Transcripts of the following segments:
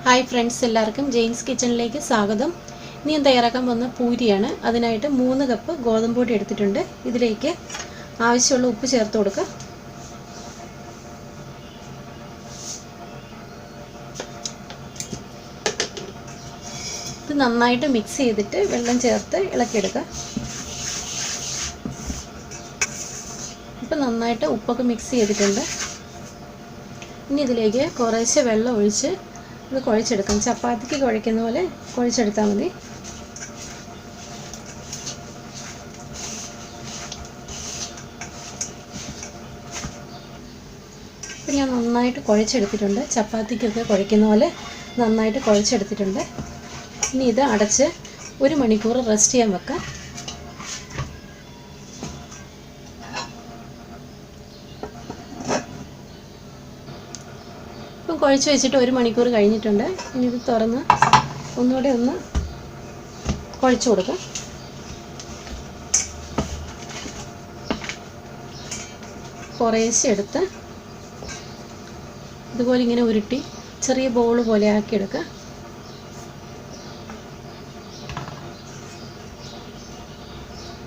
Hi friends, എല്ലാവർക്കും Jains കിച്ചണിലേക്ക് സ്വാഗതം. ഇനി ഞാൻ തയ്യാറാക്കാൻ പോകുന്ന പൂരിയാണ്. അതിനായിട്ട് 3 കപ്പ് ഗോതമ്പ് പൊടി എടുത്തിട്ടുണ്ട്. ഇതിലേക്ക് ആവശ്യമുള്ള ഉപ്പ് ചേർത്ത് കൊടുക്കുക. ഇത് നന്നായിട്ട് മിക്സ് ചെയ്തിട്ട് വെള്ളം ചേർത്ത് ഇളക്കിയെടുക്കുക. ഇപ്പോൾ നന്നായിട്ട് ഉപ്പൊക്കെ മിക്സ് ചെയ്തിട്ടുണ്ട്. ഇനി ഇതിലേക്ക് കുറേശ്ശെ വെള്ളം ഒഴിച്ച് ഇത് കുഴച്ചെടുക്കാം. ചപ്പാത്തിക്ക് കുഴയ്ക്കുന്ന പോലെ കുഴച്ചെടുത്താൽ മതി. ഇപ്പം ഞാൻ നന്നായിട്ട് കുഴച്ചെടുത്തിട്ടുണ്ട്. ചപ്പാത്തിക്കൊക്കെ കുഴയ്ക്കുന്ന പോലെ നന്നായിട്ട് കുഴച്ചെടുത്തിട്ടുണ്ട്. ഇനി ഇത് അടച്ച് 1 മണിക്കൂർ റെസ്റ്റ് ചെയ്യാൻ വെക്കാം. ഇപ്പം കുഴച്ച് വെച്ചിട്ട് 1 മണിക്കൂർ കഴിഞ്ഞിട്ടുണ്ട്. ഇനി ഇത് തുറന്ന് ഒന്നുകൂടെ ഒന്ന് കുഴച്ച് കൊടുക്കാം. കുറേശ്ശെ എടുത്ത് ഇതുപോലെ ഇങ്ങനെ ഉരുട്ടി ചെറിയ ബോൾ പോലെ ആക്കിയെടുക്കുക.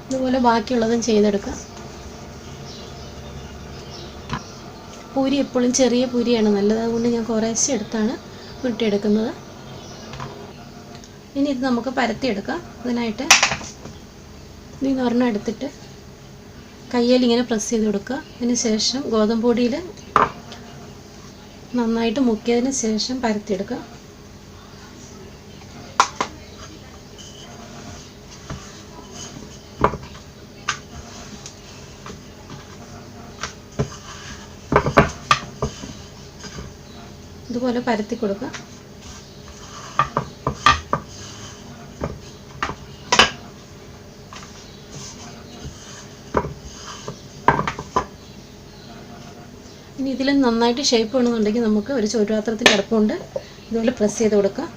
ഇതുപോലെ ബാക്കിയുള്ളതും ചെയ്തെടുക്കുക. പൂരി എപ്പോഴും ചെറിയ പൂരിയാണ് നല്ലത്. അതുകൊണ്ട് ഞാൻ കുറേശ്ശെ എടുത്താണ് ഉരുട്ടിയെടുക്കുന്നത്. ഇനി ഇത് നമുക്ക് പരത്തിയെടുക്കാം. അതിനായിട്ട് ഇത് ഒരെണ്ണം എടുത്തിട്ട് കയ്യിൽ ഇങ്ങനെ പ്രസ് ചെയ്ത് കൊടുക്കുക. അതിന് ശേഷം ഗോതമ്പ് പൊടിയിൽ നന്നായിട്ട് മുക്കിയതിന് ശേഷം പരത്തിയെടുക്കുക. ഇതുപോലെ പരത്തി കൊടുക്കുക. ഇനി ഇതിൽ നന്നായിട്ട് ഷേപ്പ് വേണമെന്നുണ്ടെങ്കിൽ നമുക്ക് ഒരു ചോറ്റുപാത്രത്തിൽ അടപ്പുകൊണ്ട് ഇതുപോലെ പ്രസ് ചെയ്ത് കൊടുക്കുക.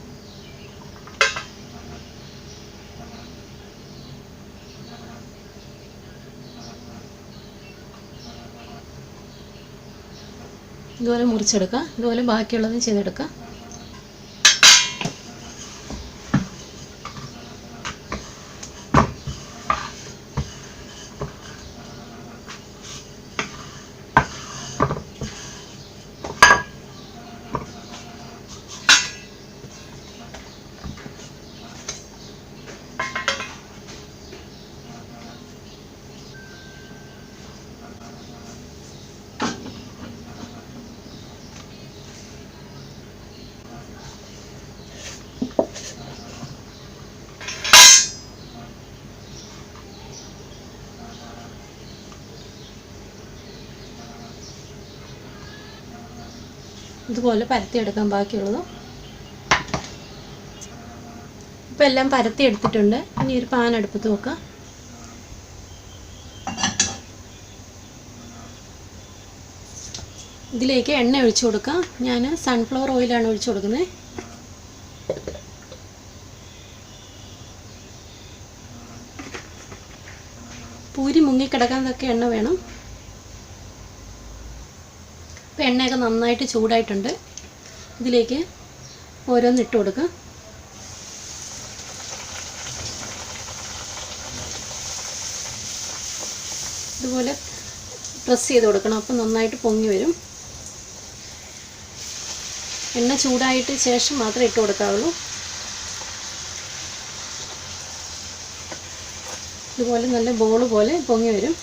ഇതുപോലെ മുറിച്ചെടുക്കുക. ഇതുപോലെ ബാക്കിയുള്ളതും ചെയ്തെടുക്കുക. ഇതുപോലെ പരത്തിയെടുക്കാൻ ബാക്കിയുള്ളതും. ഇപ്പം എല്ലാം പരത്തിയെടുത്തിട്ടുണ്ട്. ഇനി ഒരു പാൻ അടുപ്പത്ത് വെക്കാം. ഇതിലേക്ക് എണ്ണ ഒഴിച്ചു കൊടുക്കാം. ഞാൻ സൺഫ്ലവർ ഓയിലാണ് ഒഴിച്ചു കൊടുക്കുന്നത്. പൂരി മുങ്ങിക്കിടക്കാനൊക്കെ എണ്ണ വേണം. ഇപ്പം എണ്ണയൊക്കെ നന്നായിട്ട് ചൂടായിട്ടുണ്ട്. ഇതിലേക്ക് ഓരോന്ന് ഇട്ട് കൊടുക്കുക. ഇതുപോലെ പ്രസ് ചെയ്ത് കൊടുക്കണം. അപ്പം നന്നായിട്ട് പൊങ്ങി വരും. എണ്ണ ചൂടായിട്ട് ശേഷം മാത്രമേ ഇട്ട് കൊടുക്കാവുള്ളൂ. ഇതുപോലെ നല്ല ബോൾ പോലെ പൊങ്ങി വരും.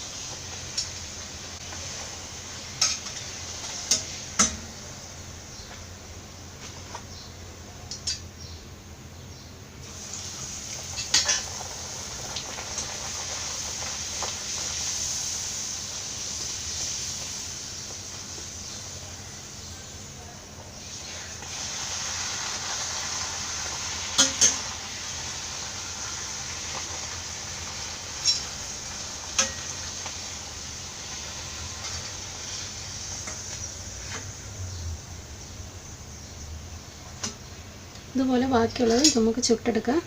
ഇതുപോലെ ബാക്കിയുള്ളത് നമുക്ക് ചുട്ടെടുക്കാം.